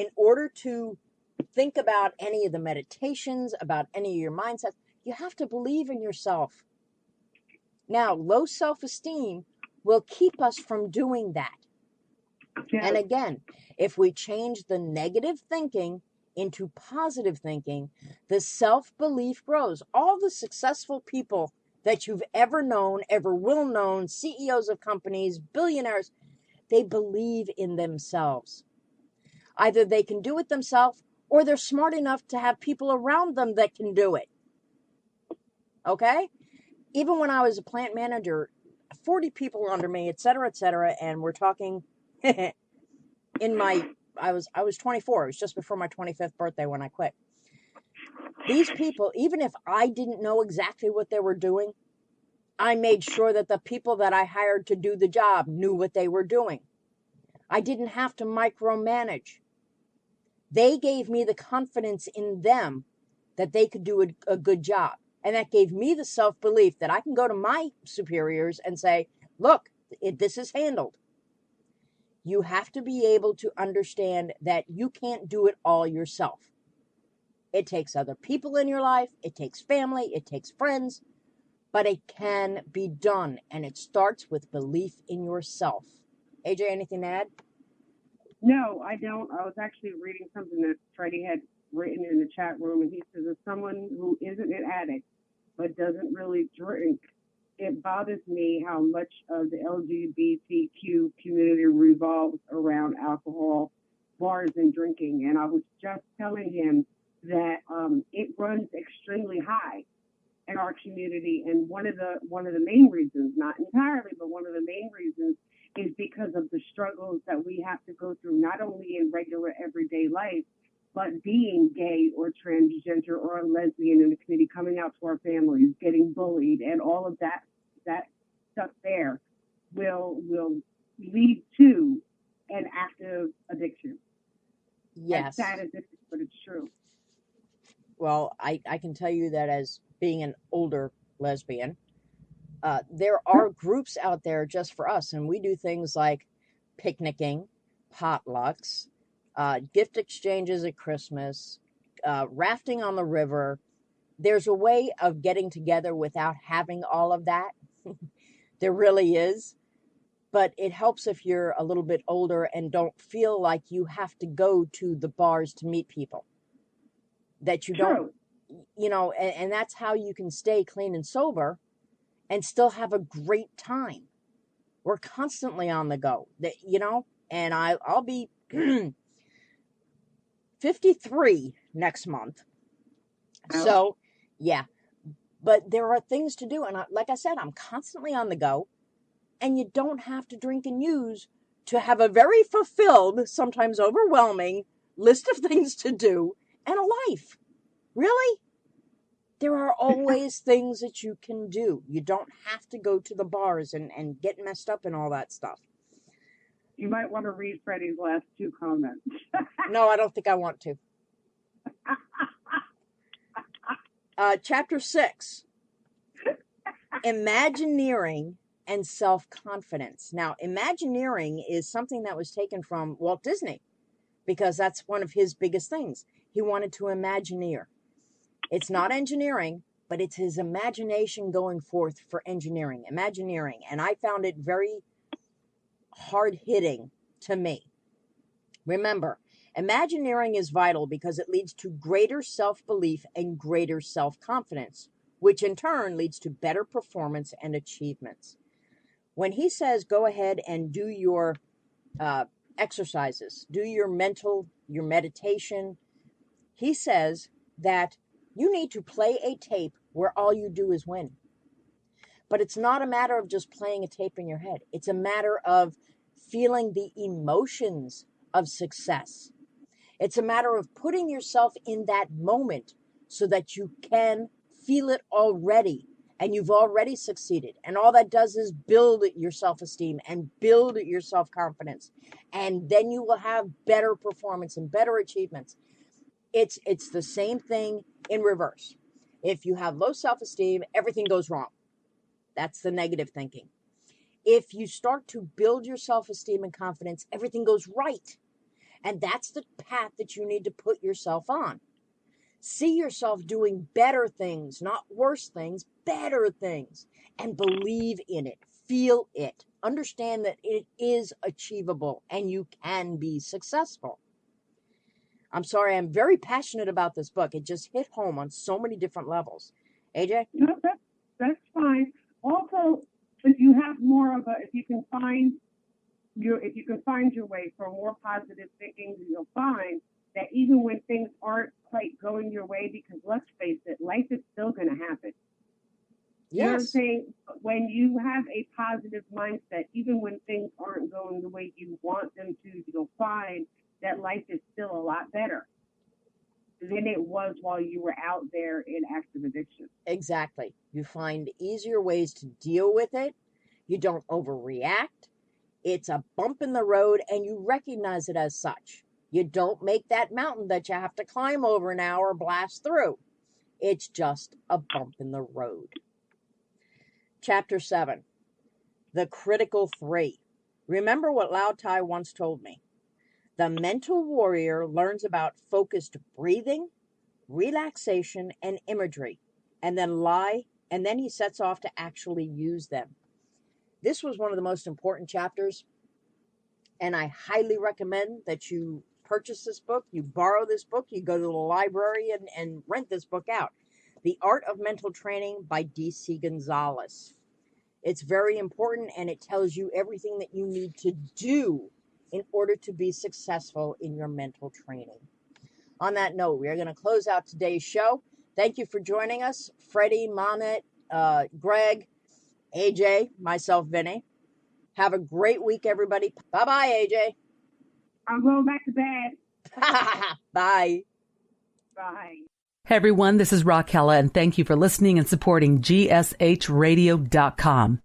in order to think about any of the meditations, about any of your mindsets, you have to believe in yourself. Now, low self-esteem will keep us from doing that. Yes. And again, if we change the negative thinking into positive thinking, the self-belief grows. All the successful people that you've ever known, ever will know, CEOs of companies, billionaires, they believe in themselves. Either they can do it themselves or they're smart enough to have people around them that can do it. Okay? Even when I was a plant manager, 40 people under me, et cetera, and we're talking I was 24. It was just before my 25th birthday when I quit. These people, even if I didn't know exactly what they were doing, I made sure that the people that I hired to do the job knew what they were doing. I didn't have to micromanage. They gave me the confidence in them that they could do a good job. And that gave me the self-belief that I can go to my superiors and say, look, this is handled. You have to be able to understand that you can't do it all yourself. It takes other people in your life. It takes family. It takes friends. But it can be done. And it starts with belief in yourself. AJ, anything to add? No, I don't. I was actually reading something that Freddie had written in the chat room, and he says, as someone who isn't an addict but doesn't really drink, it bothers me how much of the LGBTQ community revolves around alcohol, bars, and drinking. And I was just telling him that it runs extremely high in our community, and one of the main reasons, not entirely, but one of the main reasons is because of the struggles that we have to go through, not only in regular everyday life, but being gay or transgender or a lesbian in the community, coming out to our families, getting bullied, and all of that stuff there will lead to an active addiction. Yes. As sad as it is, but it's true. Well, I can tell you that as being an older lesbian, there are groups out there just for us, and we do things like picnicking, potlucks, gift exchanges at Christmas, rafting on the river. There's a way of getting together without having all of that. There really is. But it helps if you're a little bit older and don't feel like you have to go to the bars to meet people. That you don't, and that's how you can stay clean and sober and still have a great time. We're constantly on the go, and I'll be 53 next month. So, yeah, but there are things to do. And like I said, I'm constantly on the go, and you don't have to drink and use to have a very fulfilled, sometimes overwhelming list of things to do and a life. Really? There are always things that you can do. You don't have to go to the bars and get messed up and all that stuff. You might want to read Freddie's last two comments. No, I don't think I want to. Chapter 6, Imagineering and Self-Confidence. Now, Imagineering is something that was taken from Walt Disney because that's one of his biggest things. He wanted to Imagineer. It's not engineering, but it's his imagination going forth for engineering, Imagineering. And I found it very hard-hitting to me. Remember, Imagineering is vital because it leads to greater self-belief and greater self-confidence, which in turn leads to better performance and achievements. When he says go ahead and do your exercises, do your meditation, he says that you need to play a tape where all you do is win. But it's not a matter of just playing a tape in your head. It's a matter of feeling the emotions of success. It's a matter of putting yourself in that moment so that you can feel it already and you've already succeeded. And all that does is build your self-esteem and build your self-confidence. And then you will have better performance and better achievements. It's the same thing in reverse. If you have low self-esteem, everything goes wrong. That's the negative thinking. If you start to build your self-esteem and confidence, everything goes right. And that's the path that you need to put yourself on. See yourself doing better things, not worse things, better things. And believe in it. Feel it. Understand that it is achievable and you can be successful. I'm sorry, I'm very passionate about this book. It just hit home on so many different levels. AJ? No, that's fine. Also, if you have more of a, if you can find your way for more positive thinking, you'll find that even when things aren't quite going your way, because let's face it, life is still going to happen. You know what I'm Yes. saying? When you have a positive mindset, even when things aren't going the way you want them to, you'll find that life is still a lot better than it was while you were out there in active addiction. Exactly. You find easier ways to deal with it. You don't overreact. It's a bump in the road and you recognize it as such. You don't make that mountain that you have to climb over now or blast through. It's just a bump in the road. Chapter 7, The Critical 3. Remember what Lao Tai once told me. The mental warrior learns about focused breathing, relaxation, and imagery, and then he sets off to actually use them. This was one of the most important chapters, and I highly recommend that you purchase this book, you borrow this book, you go to the library and rent this book out. The Art of Mental Training by D.C. Gonzalez. It's very important, and it tells you everything that you need to do in order to be successful in your mental training. On that note, we are going to close out today's show. Thank you for joining us, Freddie, Mamet, Greg, AJ, myself, Vinny. Have a great week, everybody. Bye-bye, AJ. I'm going back to bed. Bye. Bye. Hey everyone, this is Raquella, and thank you for listening and supporting GSHradio.com.